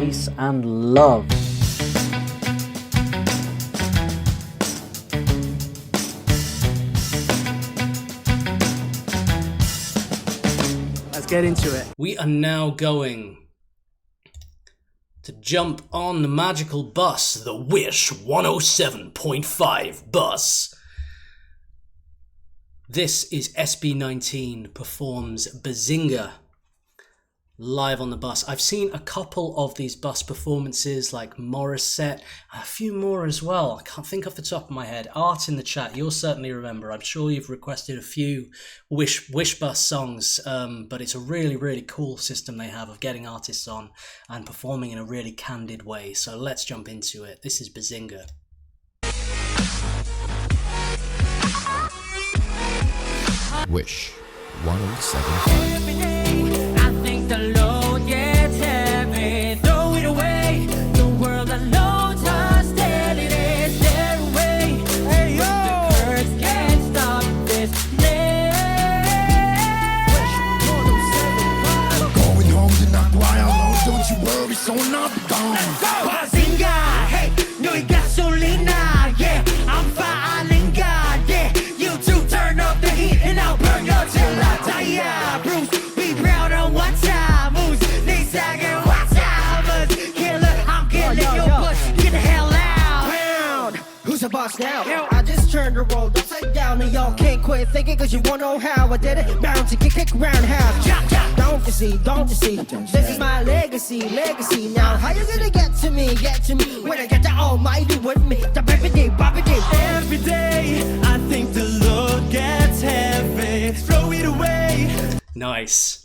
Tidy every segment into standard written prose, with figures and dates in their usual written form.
peace and love. Let's get into it. We are now going to jump on the magical bus, the Wish 107.5 bus. This is SB19 performs Bazinga live on the bus. I've seen a couple of these bus performances like Morissette, a few more as well. I can't think off the top of my head. Art in the chat, you'll certainly remember. I'm sure you've requested a few Wish Bus songs, but it's a really, really cool system they have of getting artists on and performing in a really candid way. So let's jump into it. This is Bazinga. Wish 107. Every day, I think the load gets heavy. Throw it away. The world alone us steady. Stare away. Hey, yo. The curse can't stop this Going home to knock while alone. Don't you worry, so not gone. Bazinga, hey, no gasolina. Yeah, I'm filing God. Yeah, you two turn up the heat and I'll burn your till I die. Yeah, Bruce, be proud of what time moves. They sagging what time was killer. I'm killing your butt. Get the hell out. Pound. Who's the boss now? I just turned the world upside down and y'all can't quit thinking cause you wanna know how I did it. Bound to get kicked around half. Don't you see, don't you see? This is my legacy. Now how you gonna get to me when I get the almighty with me? The baby Every day, I think the load gets heavy. Throw it away. Nice.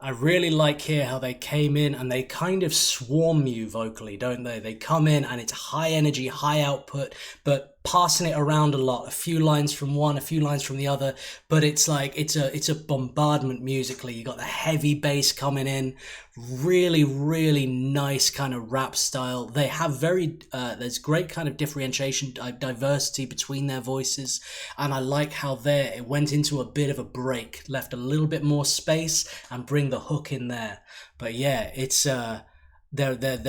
I really like here how they came in and they kind of swarm you vocally, don't they? They come in and it's high energy, high output, but passing it around a lot. A few lines from one, a few lines from the other, but it's like it's a bombardment musically. You got the heavy bass coming in, really, really nice kind of rap style. They have there's great kind of differentiation, diversity between their voices, and I like how it went into a bit of a break, left a little bit more space and bring the hook in there. But yeah, it's they're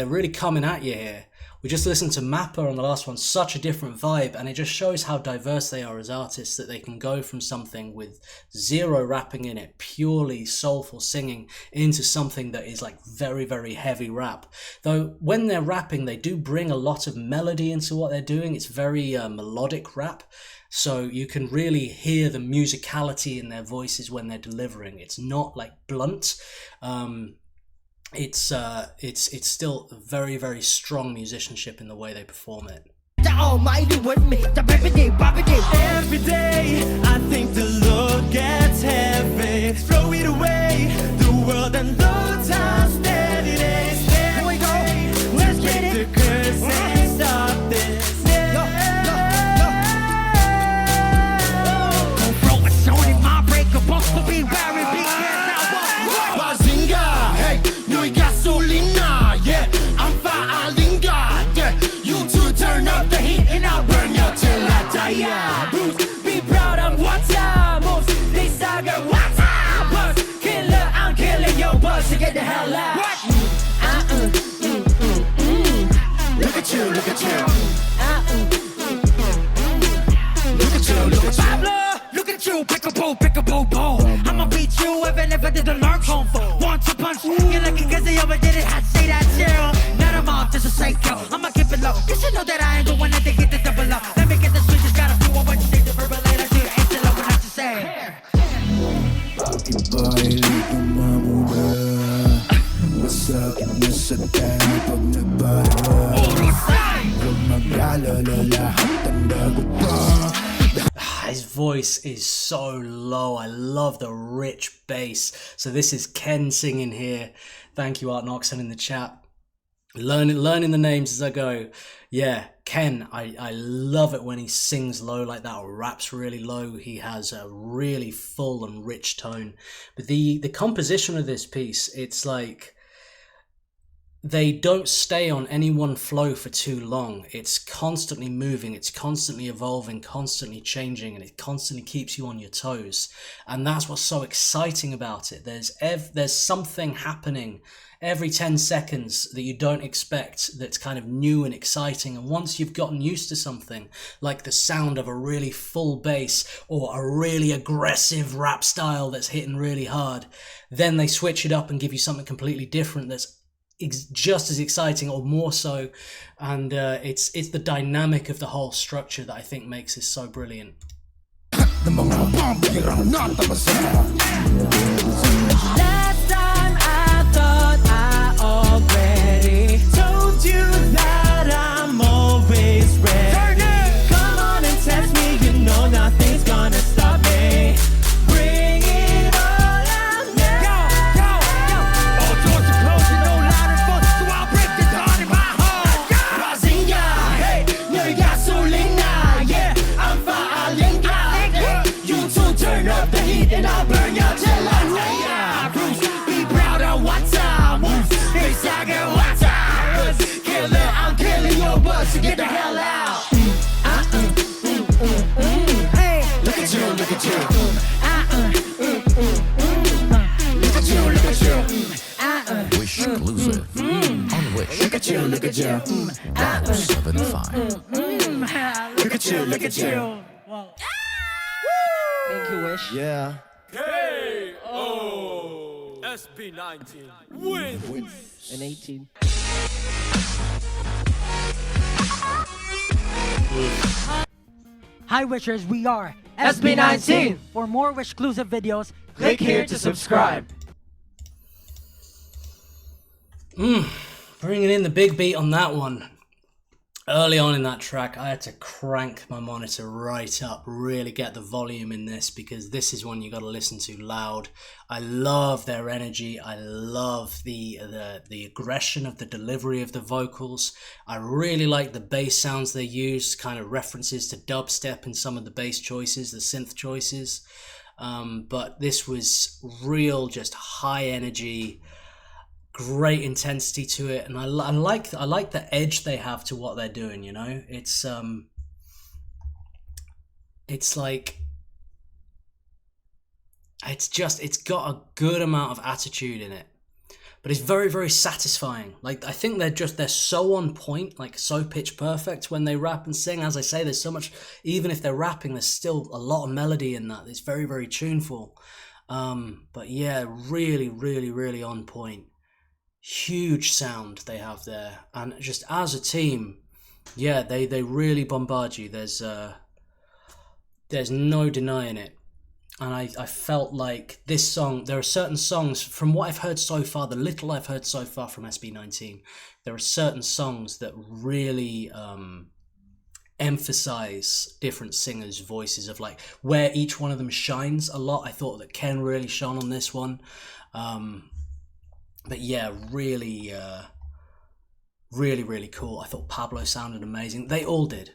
really coming at you here. We just listened to Mappa on the last one, such a different vibe, and it just shows how diverse they are as artists, that they can go from something with zero rapping in it, purely soulful singing, into something that is like very, very heavy rap. Though when they're rapping, they do bring a lot of melody into what they're doing. It's very melodic rap. So you can really hear the musicality in their voices when they're delivering. It's not like blunt. It's still very, very strong musicianship in the way they perform it. the almighty with me. The baby Every day, I think the load gets heavy. Throw it away. The world and low time steady. Here we go. Let's get it. The curse and stop this. Don't throw a stone in my breakable. Be wary, be careful. Bazinga, hey, no gasolina, yeah, I'm filing God, yeah. You two turn up the heat and I'll burn you till I die. Yeah, Bruce, be proud of what time moves. They stagger what time buzz. Killer, I'm killing your buzz to get the hell out. Look at you, look at you. Pablo, look at you, pick a ball. I'ma beat you if I never did the learn home for. Want to punch, you're lucky cause they overdid it. I say that chill, not a moth, just a psycho. I'ma keep it low, you should know that I ain't the one that they get the double up. Let me get the switch, just gotta do what you say. The verbal later, do the ain't still what I just say. What's up, nasa tayo pag nagbara. Huwag mag-alala, lahat ang bago pa. His voice is so low. I love the rich bass. So this is Ken singing here. Thank you, Art Noxon, in the chat. Learning the names as I go. Yeah, Ken, I love it when he sings low like that or raps really low. He has a really full and rich tone. But the composition of this piece, it's like they don't stay on any one flow for too long. It's constantly moving, it's constantly evolving, constantly changing, and it constantly keeps you on your toes. And that's what's so exciting about it. There's something happening every 10 seconds that you don't expect, that's kind of new and exciting. And once you've gotten used to something, like the sound of a really full bass or a really aggressive rap style that's hitting really hard, then they switch it up and give you something completely different that's just as exciting or more so. And it's the dynamic of the whole structure that I think makes this so brilliant. Last time I thought I already told you that I'm always ready. Come on and test me, you know nothing's gonna stop me. Bring it all out now. All doors are closing, no louder fun, so I'll break this heart in my heart. Bazinga, hey, 너의 가솔리나, yeah, I'm falling out. You two turn up the heat and I'll burn your till I Bruce, be proud of what's up. They sag and what's up. Killer, I'm killing your buzz to get the hell out. Hey, look at you, look at you. Look at you, look at you. Wish exclusive on Wish Look at you, look at you. 1075. Look at you, look at you. Thank you, Wish. Yeah. SB19 win. And 18. Hi Wishers, we are SB19. For more Wish exclusive videos, click here to subscribe. Bringing in the big beat on that one. Early on in that track, I had to crank my monitor right up, really get the volume in this, because this is one you got to listen to loud. I love their energy. I love the aggression of the delivery of the vocals. I really like the bass sounds they use, kind of references to dubstep in some of the bass choices, the synth choices. But this was real, just high energy, great intensity to it, and I like the edge they have to what they're doing. You know, it's like it's got a good amount of attitude in it, but it's very, very satisfying. Like, I think they're so on point, like so pitch perfect when they rap and sing. As I say, there's so much, even if they're rapping, there's still a lot of melody in that. It's very, very tuneful. But yeah, really, really, really on point. Huge sound they have there, and just as a team, yeah, they really bombard you. There's no denying it. And I felt like this song, there are certain songs, from what I've heard so far, the little I've heard so far from SB19, there are certain songs that really emphasize different singers' voices, of like where each one of them shines a lot. I thought that Ken really shone on this one. But yeah, really, really, really cool. I thought Pablo sounded amazing. They all did,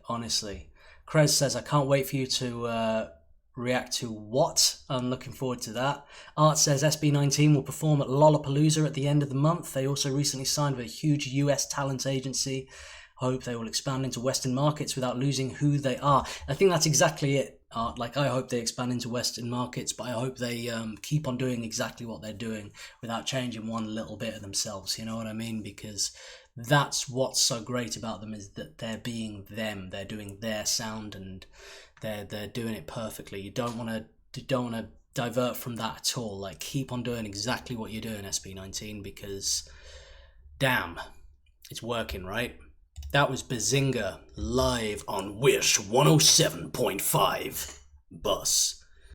honestly. Krez says, I can't wait for you to react to what? I'm looking forward to that. Art says, SB19 will perform at Lollapalooza at the end of the month. They also recently signed with a huge US talent agency. Hope they will expand into Western markets without losing who they are. I think that's exactly it. Like, I hope they expand into Western markets, but I hope they keep on doing exactly what they're doing without changing one little bit of themselves. You know what I mean? Because that's what's so great about them, is that they're being them. They're doing their sound, and they're doing it perfectly. You don't want to divert from that at all. Like, keep on doing exactly what you're doing, SB19, because damn, it's working, right? That was Bazinga live on Wish 107.5 Bus.